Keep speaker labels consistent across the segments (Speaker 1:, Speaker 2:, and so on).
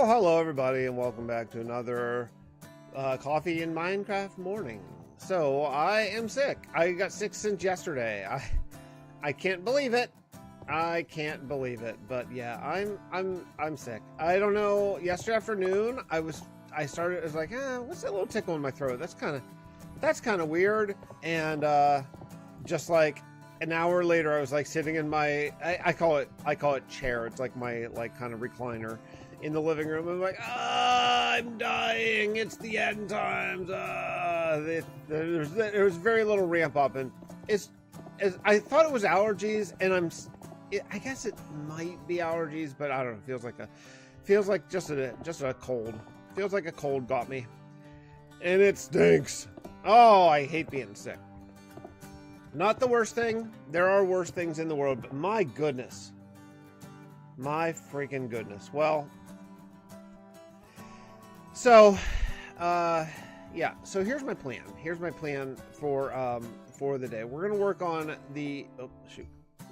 Speaker 1: Well, hello everybody, and welcome back to another Coffee in Minecraft morning. So, I am sick. I got sick since yesterday. I can't believe it. I can't believe it. But yeah, I'm sick. I don't know. Yesterday afternoon, I was like, what's that little tickle in my throat? That's kind of weird. And just like an hour later, I was like sitting in my I call it chair. It's like my kind of recliner in the living room. I'm like, I'm dying. It's the end times. There was very little ramp up, and I thought it was allergies, and I guess it might be allergies, but I don't know. Feels like just a cold. Feels like a cold got me, and it stinks. Oh, I hate being sick. Not the worst thing. There are worse things in the world, but my goodness. My freaking goodness. Well, so, yeah. So here's my plan. Here's my plan for the day. We're gonna work on we're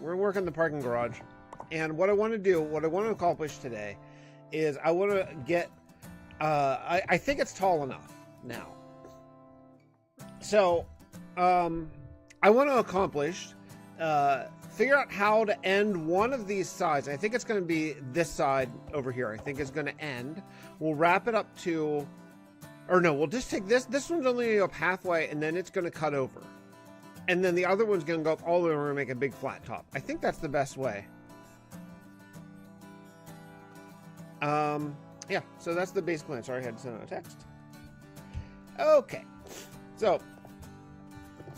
Speaker 1: gonna work on the parking garage, and what I want to accomplish today is I want to get. I think it's tall enough now. So, I want to accomplish. Figure out how to end one of these sides. I think it's going to be this side over here. I think it's going to end. We'll wrap it up to, or no, we'll just take this. This one's only going to go up halfway, and then it's going to cut over. And then the other one's going to go up all the way. We're going to make a big flat top. I think that's the best way. Yeah, so that's the basic plan. Sorry, I had to send out a text. Okay. So,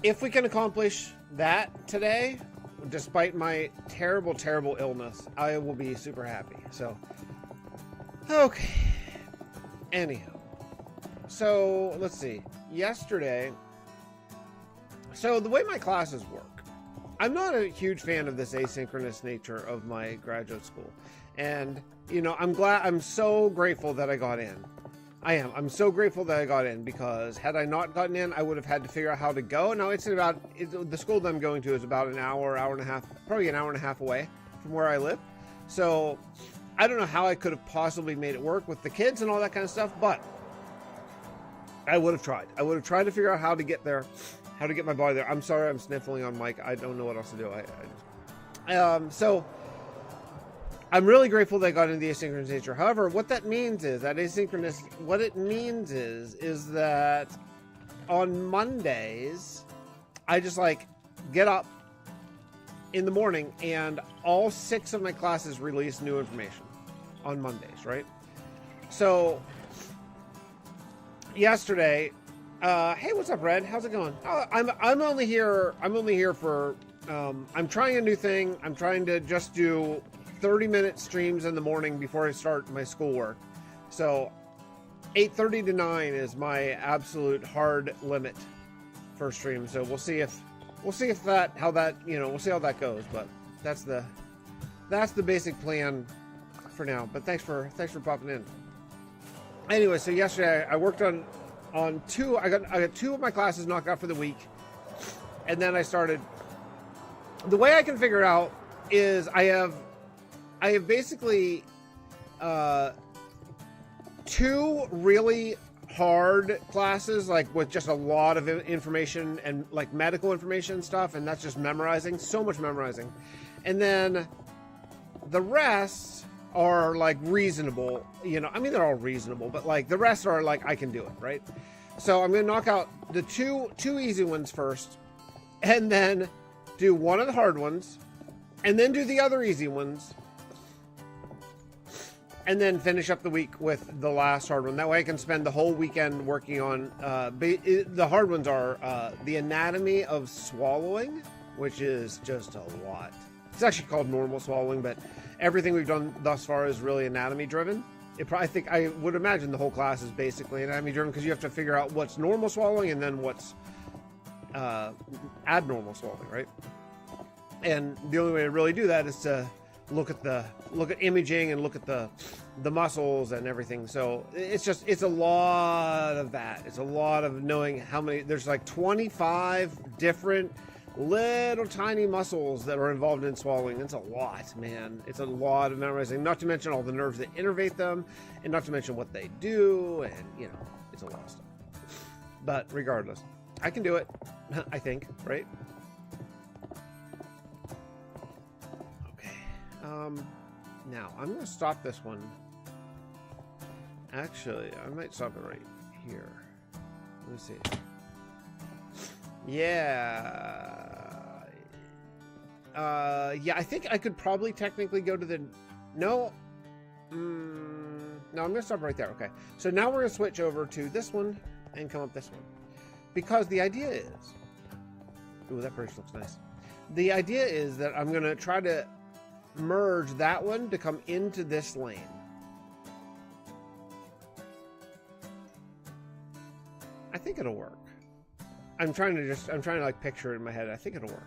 Speaker 1: if we can accomplish that today, despite my terrible, terrible illness, I will be super happy. So, okay. Anyhow. So, let's see. Yesterday, so the way my classes work, I'm not a huge fan of this asynchronous nature of my graduate school. And, you know, I'm so grateful that I got in. I'm so grateful that I got in, because had I not gotten in, I would have had to figure out how to go. Now, the school that I'm going to is about an hour and a half, probably an hour and a half away from where I live. So I don't know how I could have possibly made it work with the kids and all that kind of stuff, but I would have tried. I would have tried to figure out how to get there, how to get my body there. I'm sorry, I'm sniffling on mic. I don't know what else to do. So I'm really grateful that I got into the asynchronous nature. However, what that means is that is that on Mondays, I just get up in the morning, and all 6 of my classes release new information on Mondays, right? So yesterday, hey, what's up, Red? How's it going? I'm only here for I'm trying a new thing. I'm trying to just do 30-minute streams in the morning before I start my schoolwork. So 8:30 to 9 is my absolute hard limit for stream. So we'll see how that goes. But that's the basic plan for now. But thanks for popping in. Anyway, so yesterday I worked on 2. I got 2 of my classes knocked out for the week, and then I started. The way I can figure it out is I have basically 2 really hard classes, with just a lot of information and medical information stuff, and that's just memorizing, so much memorizing. And then the rest are reasonable, I mean, they're all reasonable, but the rest are I can do it, right? So I'm going to knock out the two easy ones first, and then do one of the hard ones, and then do the other easy ones, and then finish up the week with the last hard one. That way I can spend the whole weekend working on, the hard ones are the anatomy of swallowing, which is just a lot. It's actually called normal swallowing, but everything we've done thus far is really anatomy driven. I would imagine the whole class is basically anatomy driven, because you have to figure out what's normal swallowing and then what's abnormal swallowing, right? And the only way to really do that is to look at imaging and look at the muscles and everything. So it's a lot of that. It's a lot of knowing how many. There's 25 different little tiny muscles that are involved in swallowing. It's a lot, man. It's a lot of memorizing, not to mention all the nerves that innervate them, and not to mention what they do, and, you know, it's a lot of stuff. But regardless, I can do it, I think, right? Okay. Now, I'm going to stop this one. Actually, I might stop it right here. Let me see. Yeah. Yeah, I think I could probably technically go to the... No. No, I'm going to stop right there. Okay. So now we're going to switch over to this one and come up this one. Because the idea is... Ooh, that bridge looks nice. The idea is that I'm going to try to merge that one to come into this lane. I think it'll work. I'm trying to like picture it in my head. I think it'll work.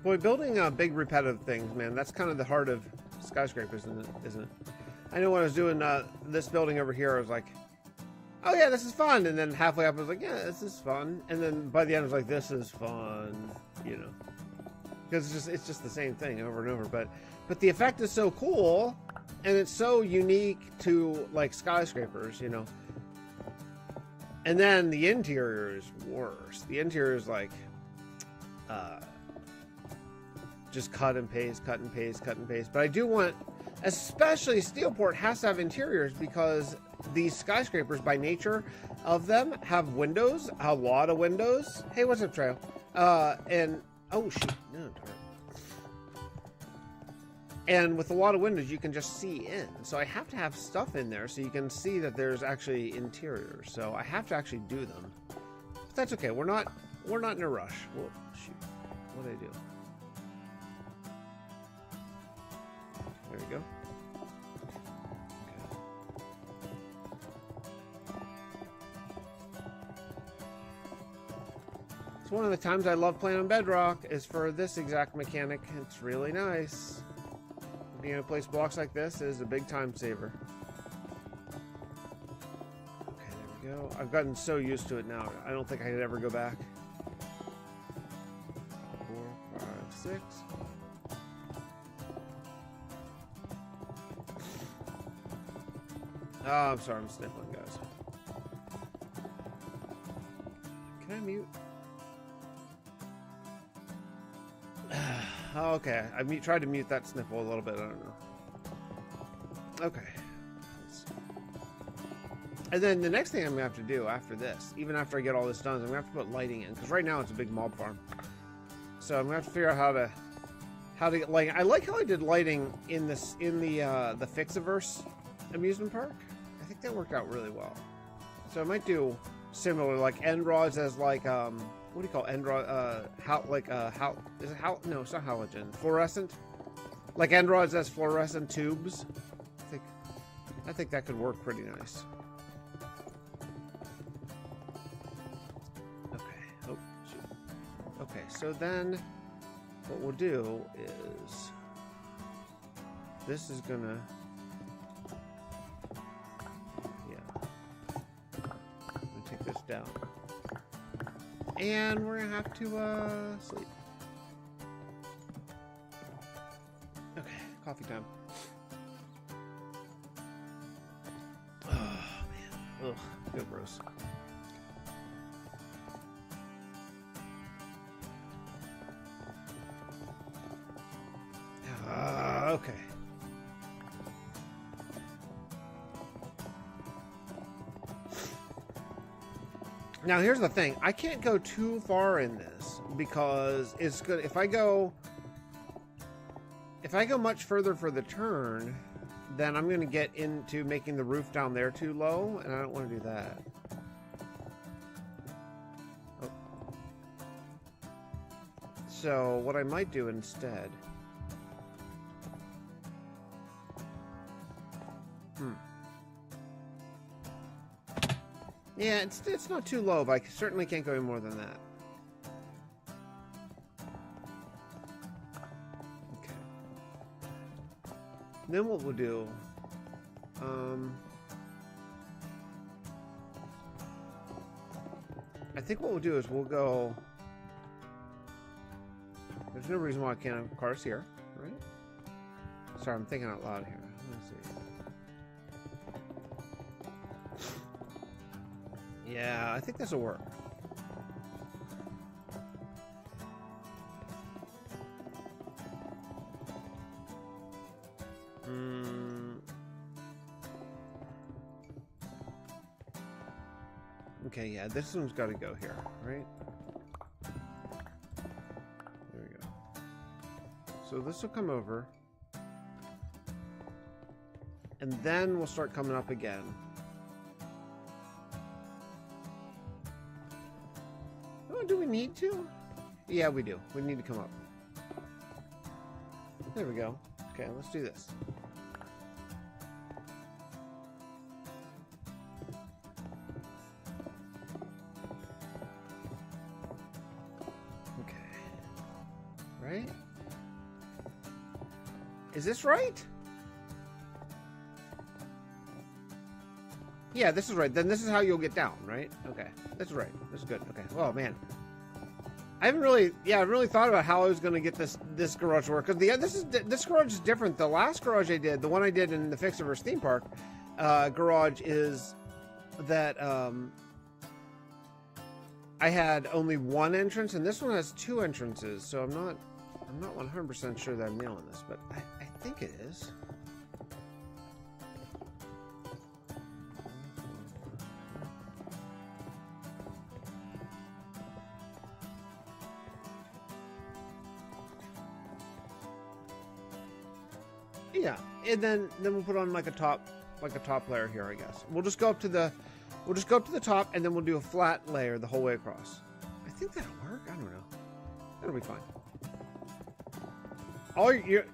Speaker 1: Boy, building big repetitive things, man, that's kind of the heart of skyscrapers, isn't it? I know when I was doing this building over here, I was like, oh yeah, this is fun. And then halfway up, I was like, yeah, this is fun. And then by the end, I was like, this is fun, you know, because it's just the same thing over and over. But the effect is so cool, and it's so unique to like skyscrapers, you know. And then the interior is worse. The interior is like, just cut and paste, cut and paste, cut and paste. But I do want, especially Steelport has to have interiors because these skyscrapers, by nature of them, have windows, a lot of windows. Hey, what's up, Trail? And, oh, shoot. No, darn. And with a lot of windows, you can just see in. So I have to have stuff in there so you can see that there's actually interiors. So I have to actually do them. But that's okay. We're not in a rush. Well, shoot. What did I do? There we go. It's one of the times I love playing on Bedrock is for this exact mechanic. It's really nice. Being able to place blocks like this is a big time saver. Okay, there we go. I've gotten so used to it now. I don't think I could ever go back. 4, 5, 6. Oh, I'm sorry, I'm sniffling, guys. Can I mute? Okay, I tried to mute that sniffle a little bit, I don't know. Okay. And then the next thing I'm going to have to do after this, even after I get all this done, is I'm going to have to put lighting in, because right now it's a big mob farm. So I'm going to have to figure out how to get lighting. I like how I did lighting in the Fixxitt412 amusement park. I think that worked out really well. So I might do similar, like end rods as like what do you call end rod? Is it no, it's not halogen. Fluorescent, like end rods as fluorescent tubes. I think that could work pretty nice. Okay. Oh shoot. Okay, so then what we'll do is this is gonna. Down. And we're gonna have to sleep. Okay, coffee time. Oh man. Ugh, feel gross. Okay. Now here's the thing, I can't go too far in this because it's good if I go much further for the turn, then I'm going to get into making the roof down there too low, and I don't want to do that. Oh. So what I might do instead, yeah, it's not too low, but I certainly can't go any more than that. Then what we'll do, I think what we'll do is we'll go, there's no reason why I can't have cars here, right? Sorry, I'm thinking out loud here. Let me see. Yeah, I think this will work. Okay, yeah, this one's got to go here, right? There we go. So this will come over. And then we'll start coming up again. Oh, do we need to? Yeah, we do. We need to come up. There we go. Okay, let's do this. Right? Is this right? Yeah, this is right. Then this is how you'll get down, right? Okay. This is right. This is good. Okay. Oh, man. I haven't really, I really thought about how I was going to get this garage to work. Because this garage is different. The last garage I did, the one I did in the Fixxitt412 Theme Park garage, is that I had only one entrance, and this one has two entrances. So I'm not 100% sure that I'm nailing this, but I think it is. Yeah, and then we'll put on like a top layer here, I guess. We'll just go up to the top, and then we'll do a flat layer the whole way across. I think that'll work. I don't know. That'll be fine.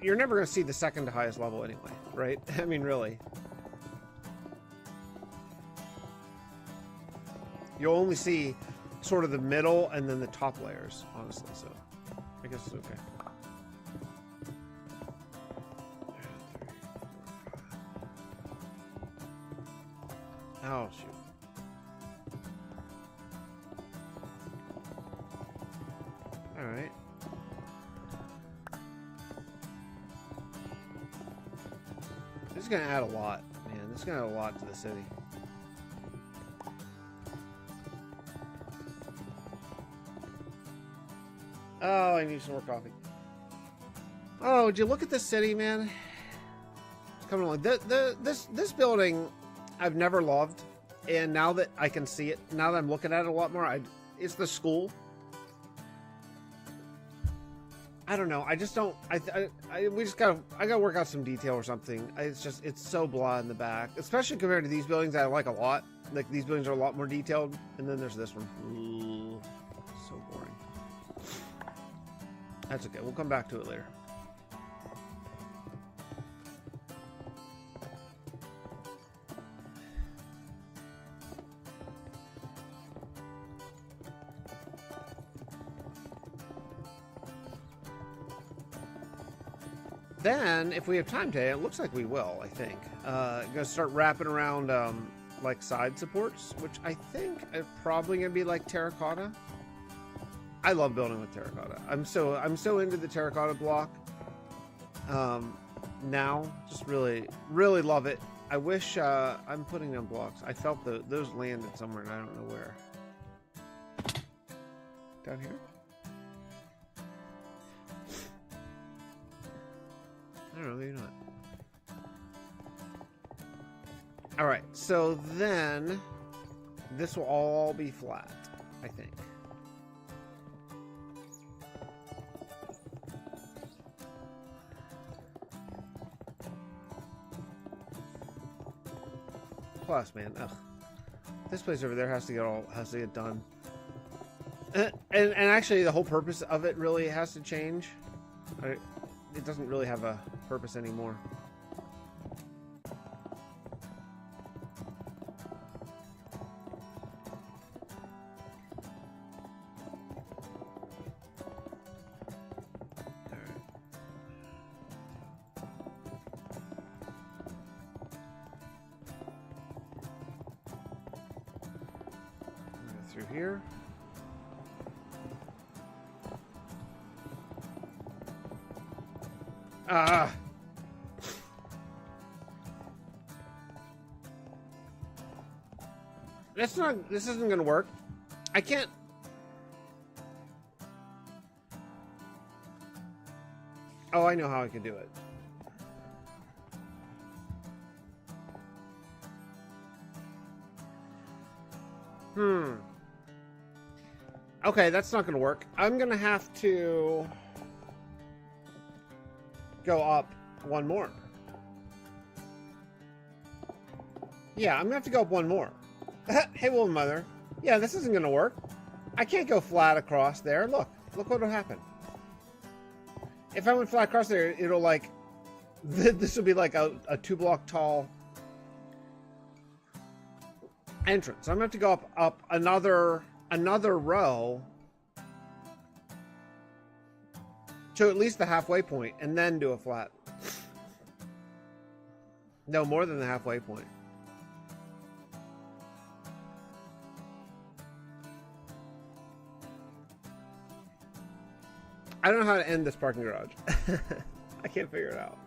Speaker 1: You're never going to see the second to highest level anyway, right? I mean, really. You'll only see sort of the middle and then the top layers, honestly, so I guess it's okay. Oh, shoot. All right. This is going to add a lot, man. This is going to add a lot to the city. Oh, I need some more coffee. Oh, would you look at this city, man? It's coming along. This building I've never loved, and now that I can see it, now that I'm looking at it a lot more, it's the school. I don't know. I just don't. I gotta work out some detail or something. It's so blah in the back, especially compared to these buildings that I like a lot. Like, these buildings are a lot more detailed, and then there's this one. Ooh, so boring. That's okay. We'll come back to it later. Then, if we have time today, it looks like we will, I think. Gonna start wrapping around, like, side supports, which I think are probably gonna be like terracotta. I love building with terracotta. I'm so into the terracotta block. Now, just really, really love it. I wish, I'm putting down blocks. I felt those landed somewhere and I don't know where. Down here? I don't know, maybe not. Alright, so then this will all be flat, I think. Plus, man, ugh. This place over there has to get done. And actually, the whole purpose of it really has to change. It doesn't really have a purpose anymore. through here. Ah! This isn't gonna work. I can't. Oh, I know how I can do it. Okay, that's not gonna work. I'm gonna have to go up one more. Yeah, I'm gonna have to go up one more. Hey, woman mother. Yeah, this isn't gonna work. I can't go flat across there. Look what'll happen. If I went flat across there, it'll like, this will be like a 2-block tall entrance. So I'm gonna have to go up another row to at least the halfway point and then do a flat. No, more than the halfway point. I don't know how to end this parking garage. I can't figure it out.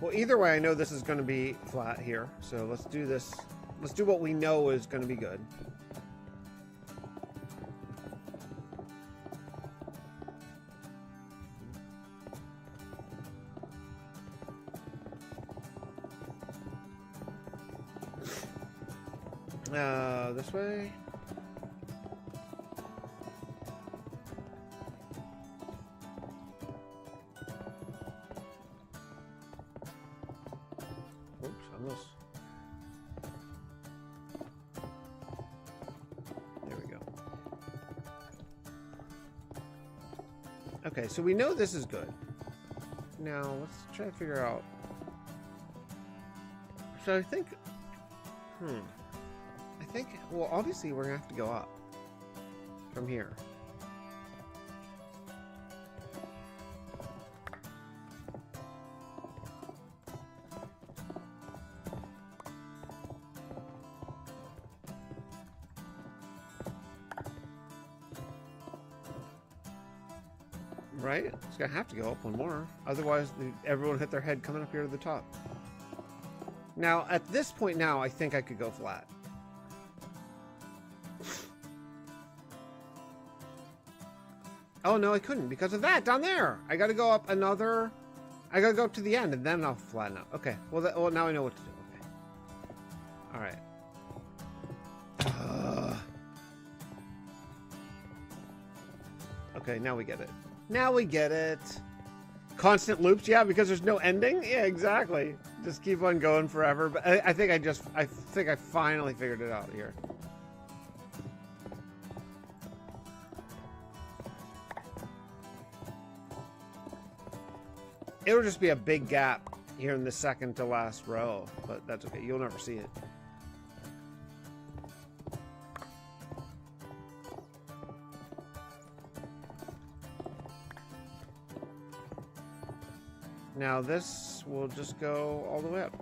Speaker 1: Well, either way, I know this is going to be flat here. So let's do this. Let's do what we know is going to be good. This way. Oops, almost. There we go. Okay, so we know this is good. Now, let's try to figure out. So I think, well, obviously we're gonna have to go up from here. Right? It's gonna have to go up one more. Otherwise, everyone hit their head coming up here to the top. Now, at this point now, I think I could go flat. Oh, no, I couldn't because of that down there. I got to go up another... I got to go up to the end, and then I'll flatten out. Okay, well, now I know what to do. Okay. All right. Okay, now we get it. Now we get it. Constant loops, yeah, because there's no ending. Yeah, exactly. Just keep on going forever. But I think I finally figured it out here. It'll just be a big gap here in the second to last row, but that's okay. You'll never see it. Now this will just go all the way up.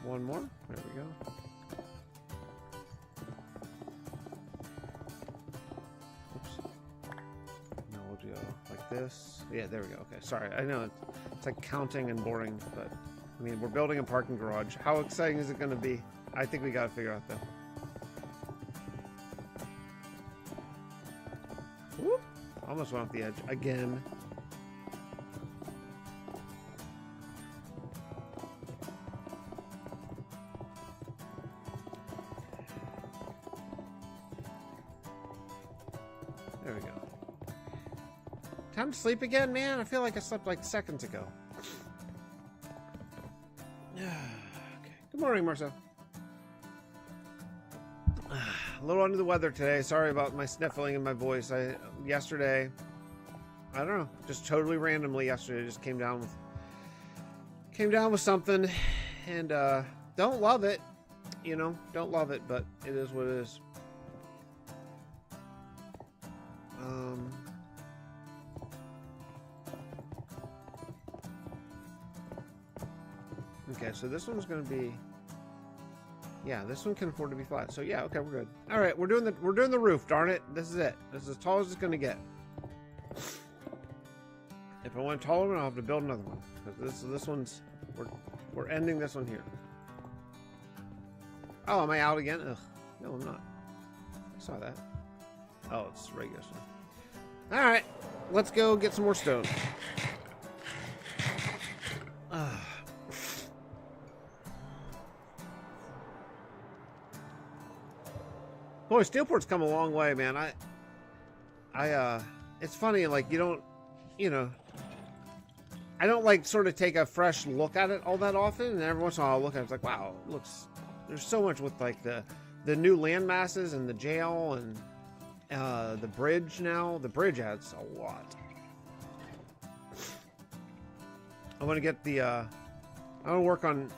Speaker 1: One more. There we go. Like this. Yeah, there we go. Okay, sorry. I know it's like counting and boring, but I mean, we're building a parking garage. How exciting is it going to be? I think we got to figure out though. Whoop. Almost went off the edge again. There we go. Time to sleep again, man. I feel like I slept like seconds ago. Okay. Good morning, Marcel. A little under the weather today. Sorry about my sniffling and my voice. Yesterday, I don't know, just totally randomly yesterday, just came down with something, and don't love it, you know, don't love it, but it is what it is. Okay, so this one's going to be... Yeah, this one can afford to be flat. So yeah, okay, we're good. All right, we're doing the roof. Darn it, this is it. This is as tall as it's going to get. If I want a taller one, I'll have to build another one. Because this one's... We're ending this one here. Oh, am I out again? Ugh. No, I'm not. I saw that. Oh, it's regular stone. Alright, let's go get some more stone. Boy, Steelport's come a long way, man. It's funny, like, you don't, you know, I don't, like, sort of take a fresh look at it all that often, and every once in a while I'll look at it, it's like, wow, it looks, there's so much with, like, the new land masses and the jail and the bridge now. The bridge adds a lot. I want to get the, I want to work on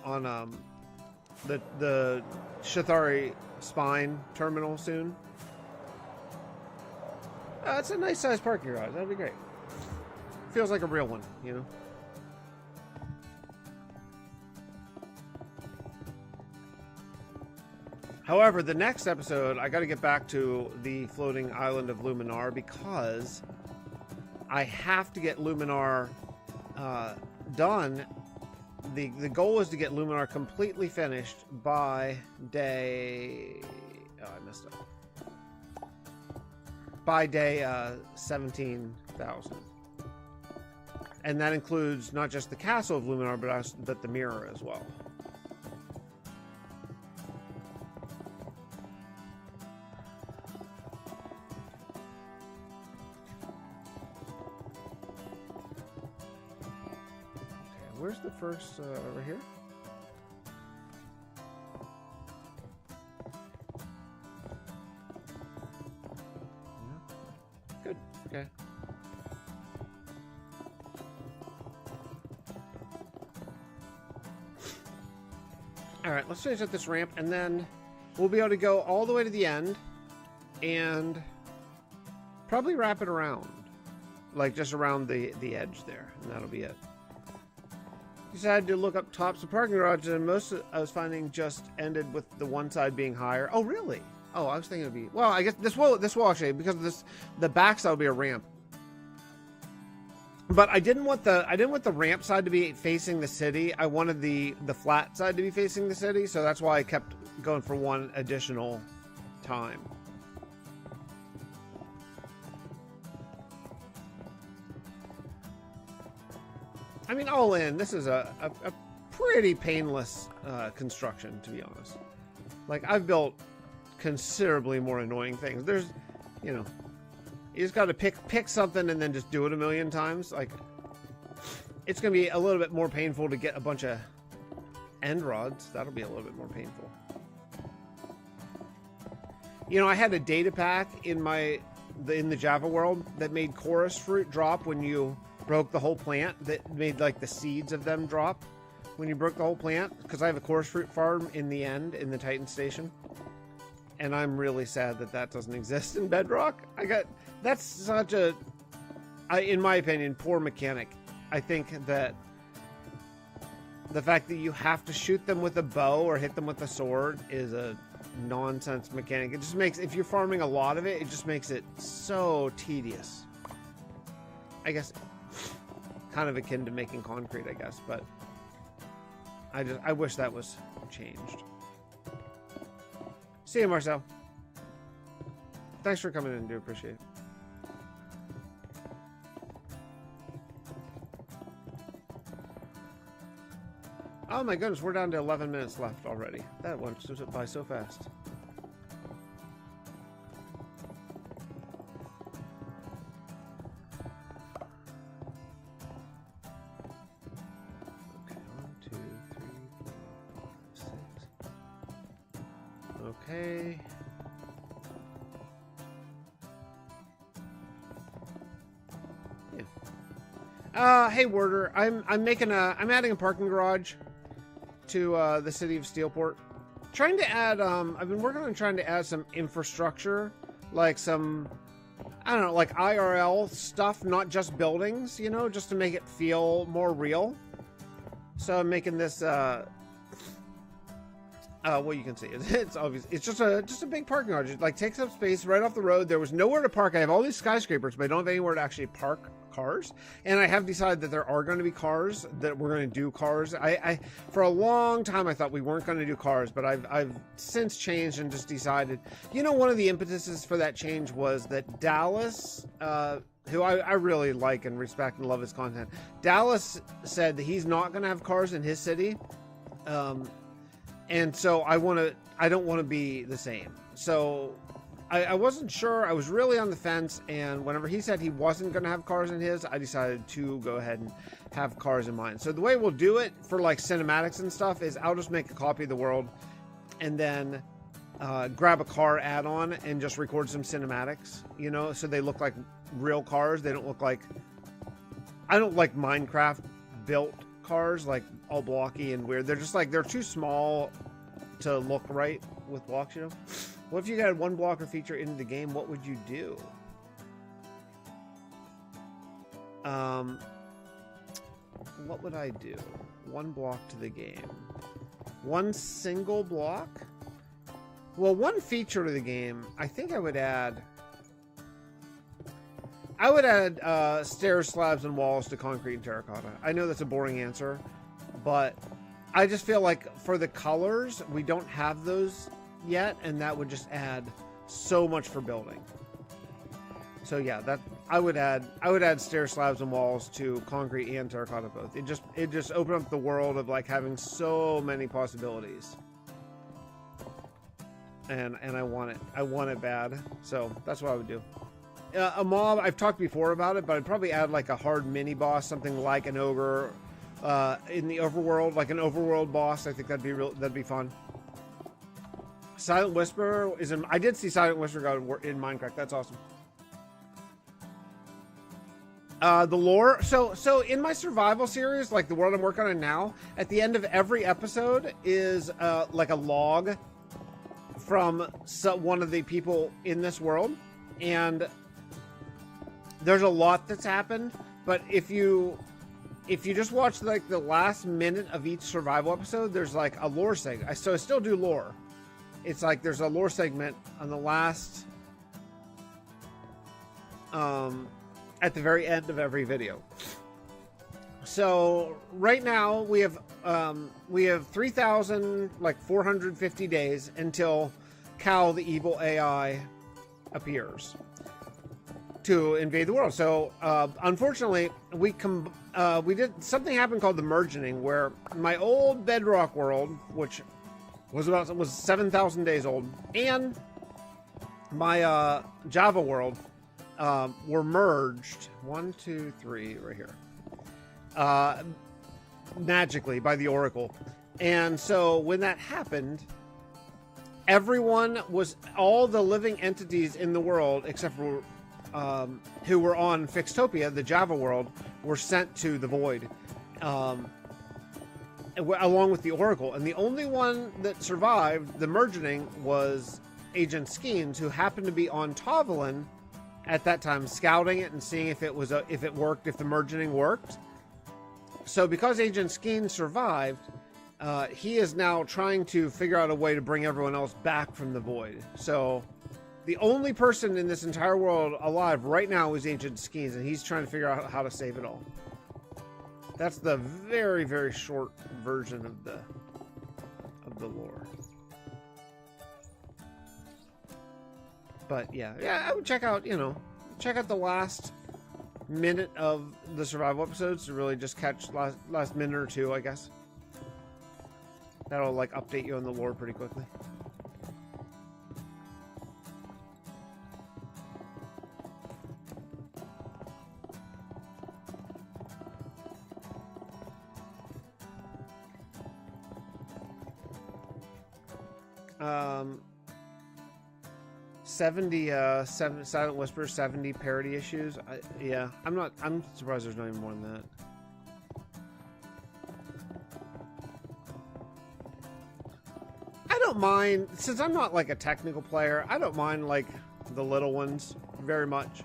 Speaker 1: the Shithari Spine terminal soon. It's a nice sized parking garage. That'd be great. Feels like a real one, you know. However, the next episode, I got to get back to the floating island of Luminar because I have to get Luminar done. The goal is to get Luminar completely finished by day... Oh, I messed up. By day 17,000. And that includes not just the castle of Luminar, but the mirror as well. Where's the first, over here? Yeah. Good, okay. Alright, let's finish up this ramp, and then we'll be able to go all the way to the end, and probably wrap it around. Like, just around the edge there, and that'll be it. Decided to look up tops of parking garages, and most I was finding just ended with the one side being higher. Oh, really? Oh, I was thinking it'd be... Well, I guess this will actually, because of this, the back side will be a ramp. But I didn't want the ramp side to be facing the city. I wanted the flat side to be facing the city, so that's why I kept going for one additional time. I mean, all in, this is a pretty painless construction, to be honest. Like, I've built considerably more annoying things. There's, you know, you just got to pick something and then just do it a million times. Like, it's going to be a little bit more painful to get a bunch of end rods. That'll be a little bit more painful. You know, I had a data pack in the Java world that made chorus fruit drop when you broke the whole plant, that made like the seeds of them drop when you broke the whole plant, because I have a chorus fruit farm in the end in the Titan station, and I'm really sad that doesn't exist in Bedrock. That's such a, in my opinion, poor mechanic. I think that the fact that you have to shoot them with a bow or hit them with a sword is a nonsense mechanic. It just makes, if you're farming a lot of it, it just makes it so tedious. I guess kind of akin to making concrete, I guess, but I wish that was changed. See you, Marcel. Thanks for coming in, do appreciate it. Oh my goodness, we're down to 11 minutes left already. That went by so fast. Okay. Yeah. Hey Warder, I'm adding a parking garage to the city of Steelport. Trying to add I've been working on trying to add some infrastructure, like some, I don't know, like IRL stuff, not just buildings, you know, just to make it feel more real. So I'm making this, well, you can see it's obvious. It's just a big parking garage. It like takes up space right off the road. There was nowhere to park. I have all these skyscrapers, but I don't have anywhere to actually park cars. And I have decided that there are going to be cars, that we're going to do cars. I for a long time I thought we weren't going to do cars, but I've since changed and just decided. You know, one of the impetuses for that change was that Dallas, who I really like and respect and love his content, Dallas said that he's not going to have cars in his city. And so I don't want to be the same. So I wasn't sure. I was really on the fence. And whenever he said he wasn't going to have cars in his, I decided to go ahead and have cars in mine. So the way we'll do it for like cinematics and stuff is I'll just make a copy of the world and then grab a car add-on and just record some cinematics, you know, so they look like real cars. They don't look like, I don't like Minecraft built cars, like all blocky and weird. They're just like, they're too small to look right with blocks, you know. What if you got one blocker feature into the game? What would you do? What would I do? One block to the game. One single block? Well, one feature to the game, I think I would add stairs, slabs, and walls to concrete and terracotta. I know that's a boring answer, but I just feel like for the colors, we don't have those yet, and that would just add so much for building. So yeah, that I would add stairs, slabs, and walls to concrete and terracotta both. It just opened up the world of like having so many possibilities. And I want it bad. So that's what I would do. A mob, I've talked before about it, but I'd probably add like a hard mini boss, something like an ogre in the overworld, like an overworld boss. I think that'd be fun. Silent Whisper is in. I did see Silent Whisper go in Minecraft. That's awesome. The lore. So in my survival series, like the world I'm working on now, at the end of every episode is like a log from one of the people in this world, and there's a lot that's happened. But if you just watch like the last minute of each survival episode, there's like a lore segment. So I still do lore. It's like there's a lore segment on the last at the very end of every video. So right now we have 3,450 days until Cal, the evil AI, appears to invade the world. So unfortunately, we did something happened called the merging, where my old Bedrock world, which was 7,000 days old, and my Java world were merged. 1, 2, 3, right here. Magically by the Oracle. And so when that happened, all the living entities in the world, except for who were on Fixtopia, the Java world, were sent to the Void, along with the Oracle. And the only one that survived the merging was Agent Skeens, who happened to be on Tovalin at that time, scouting it and seeing if it worked, if the merging worked. So because Agent Skeens survived, he is now trying to figure out a way to bring everyone else back from the Void. So the only person in this entire world alive right now is Agent Skeens, and he's trying to figure out how to save it all. That's the very, very short version of the lore. But yeah, I would check out the last minute of the survival episodes to really just catch last minute or two, I guess. That'll like update you on the lore pretty quickly. Silent Whisper, 70 parody issues. Yeah, I'm surprised there's not even more than that. I don't mind, since I'm not like a technical player, I don't mind like the little ones very much.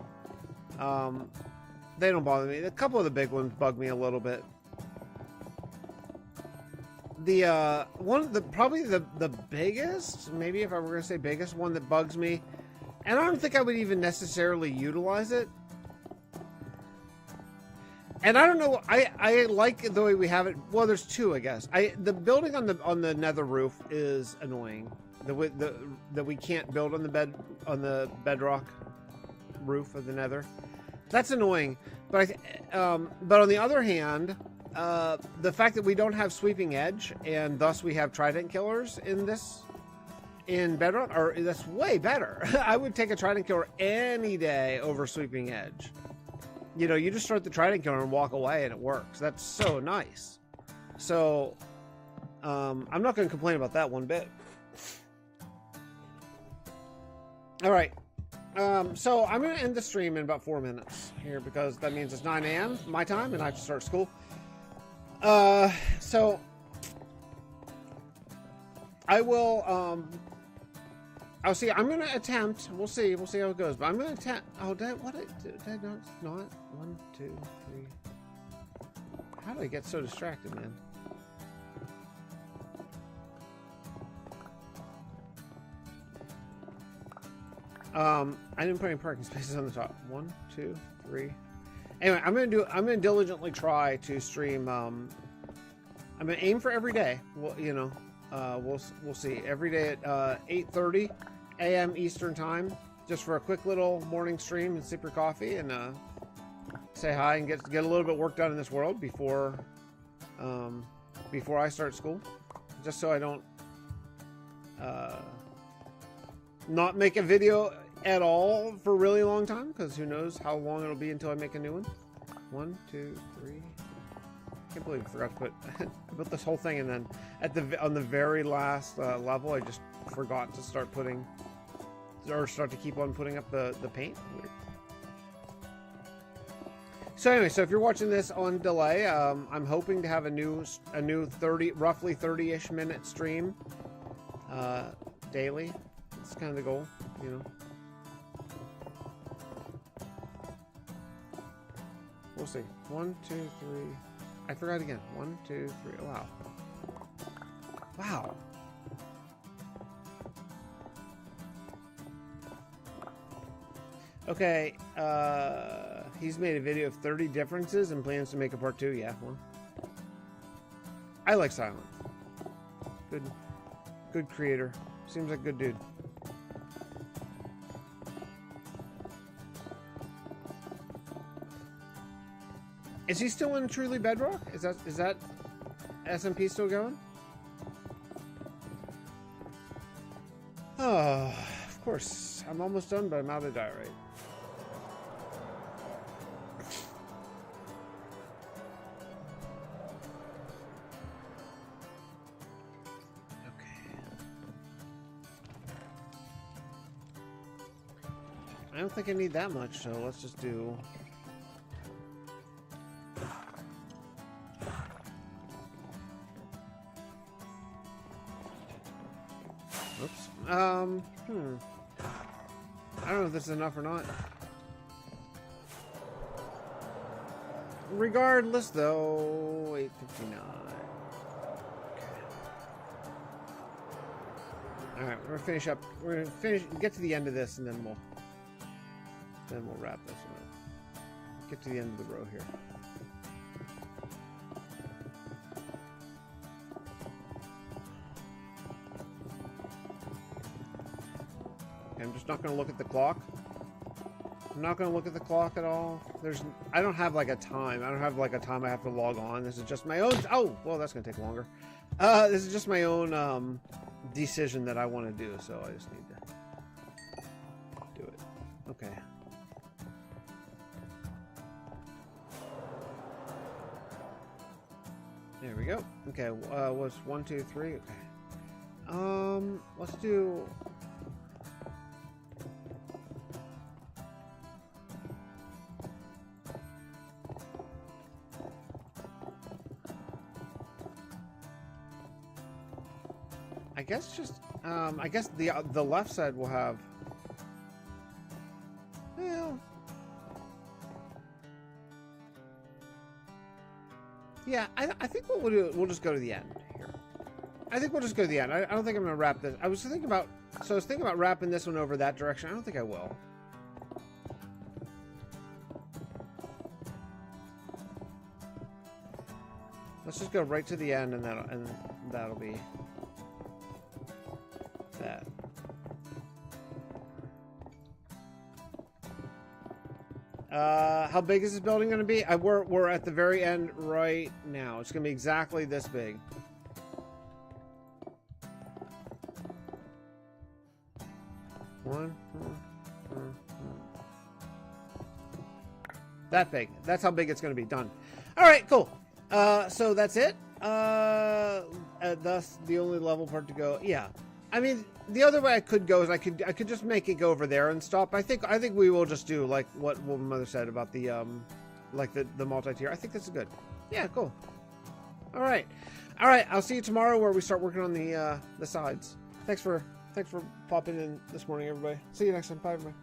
Speaker 1: They don't bother me. A couple of the big ones bug me a little bit. probably the biggest, maybe if I were going to say biggest one that bugs me, and I don't think I would even necessarily utilize it. And I don't know, I like the way we have it. Well, there's two, I guess. The building on the nether roof is annoying. That we can't build on the bedrock roof of the nether. That's annoying. But but on the other hand, the fact that we don't have sweeping edge and thus we have trident killers in bedrock, that's way better. I would take a trident killer any day over sweeping edge. You know, you just start the trident killer and walk away and it works. That's so nice. So, I'm not going to complain about that one bit. All right. So I'm going to end the stream in about 4 minutes here because that means it's 9 a.m. my time and I have to start school. So I will, I'll see. I'm going to attempt. We'll see how it goes. But I'm going to attempt. Oh, did I not? 1, 2, 3. How do I get so distracted, man? I didn't put any parking spaces on the top. 1, 2, 3. Anyway, I'm gonna diligently try to stream. I'm gonna aim for every day. Well, you know, we'll see. Every day at 8:30 a.m. Eastern time, just for a quick little morning stream and sip your coffee and say hi and get a little bit of work done in this world before I start school, just so I don't not make a video at all for a really long time, because who knows how long it'll be until I make a new one. 1, 2, 3. I can't believe I forgot to put I built this whole thing, and then on the very last level I just forgot to start to keep on putting up the paint. Weird. So anyway, so if you're watching this on delay, I'm hoping to have a new roughly 30-ish minute stream daily. That's kind of the goal, you know. We'll see. 1, 2, 3. I forgot again. 1, 2, 3. Oh, wow. Wow. Okay. He's made a video of 30 differences and plans to make a part 2. Yeah. Well, I like Silent. Good creator. Seems like a good dude. Is he still in Truly Bedrock? Is that SMP still going? Oh, of course. I'm almost done, but I'm out of diorite. Okay. I don't think I need that much, so let's just do... Oops. I don't know if this is enough or not. Regardless, though, 8:59. Okay. All right, we're gonna finish up. We're gonna get to the end of this, and then we'll wrap this one up. Get to the end of the row here. I'm just not going to look at the clock. I'm not going to look at the clock at all. I don't have like a time. I don't have like a time I have to log on. This is just my own. Oh, well, that's going to take longer. This is just my own decision that I want to do. So I just need to do it. Okay. There we go. Okay. Was 1, 2, 3. Okay. Let's do. I guess just, I guess the left side will have, well, yeah, I think what we'll do, we'll just go to the end here. I think we'll just go to the end. I don't think I'm gonna wrap this. I was thinking about wrapping this one over that direction. I don't think I will. Let's just go right to the end, and that'll be that. How big is this building going to be? We're at the very end right now. It's going to be exactly this big. That big. That's how big it's going to be. Done. All right, cool. So that's it. Thus the only level part to go. Yeah. I mean, the other way I could go is I could just make it go over there and stop. I think we will just do like what my mother said about the like the multi-tier. I think this is good. Yeah, cool. All right. I'll see you tomorrow where we start working on the sides. Thanks for popping in this morning, everybody. See you next time. Bye, everybody.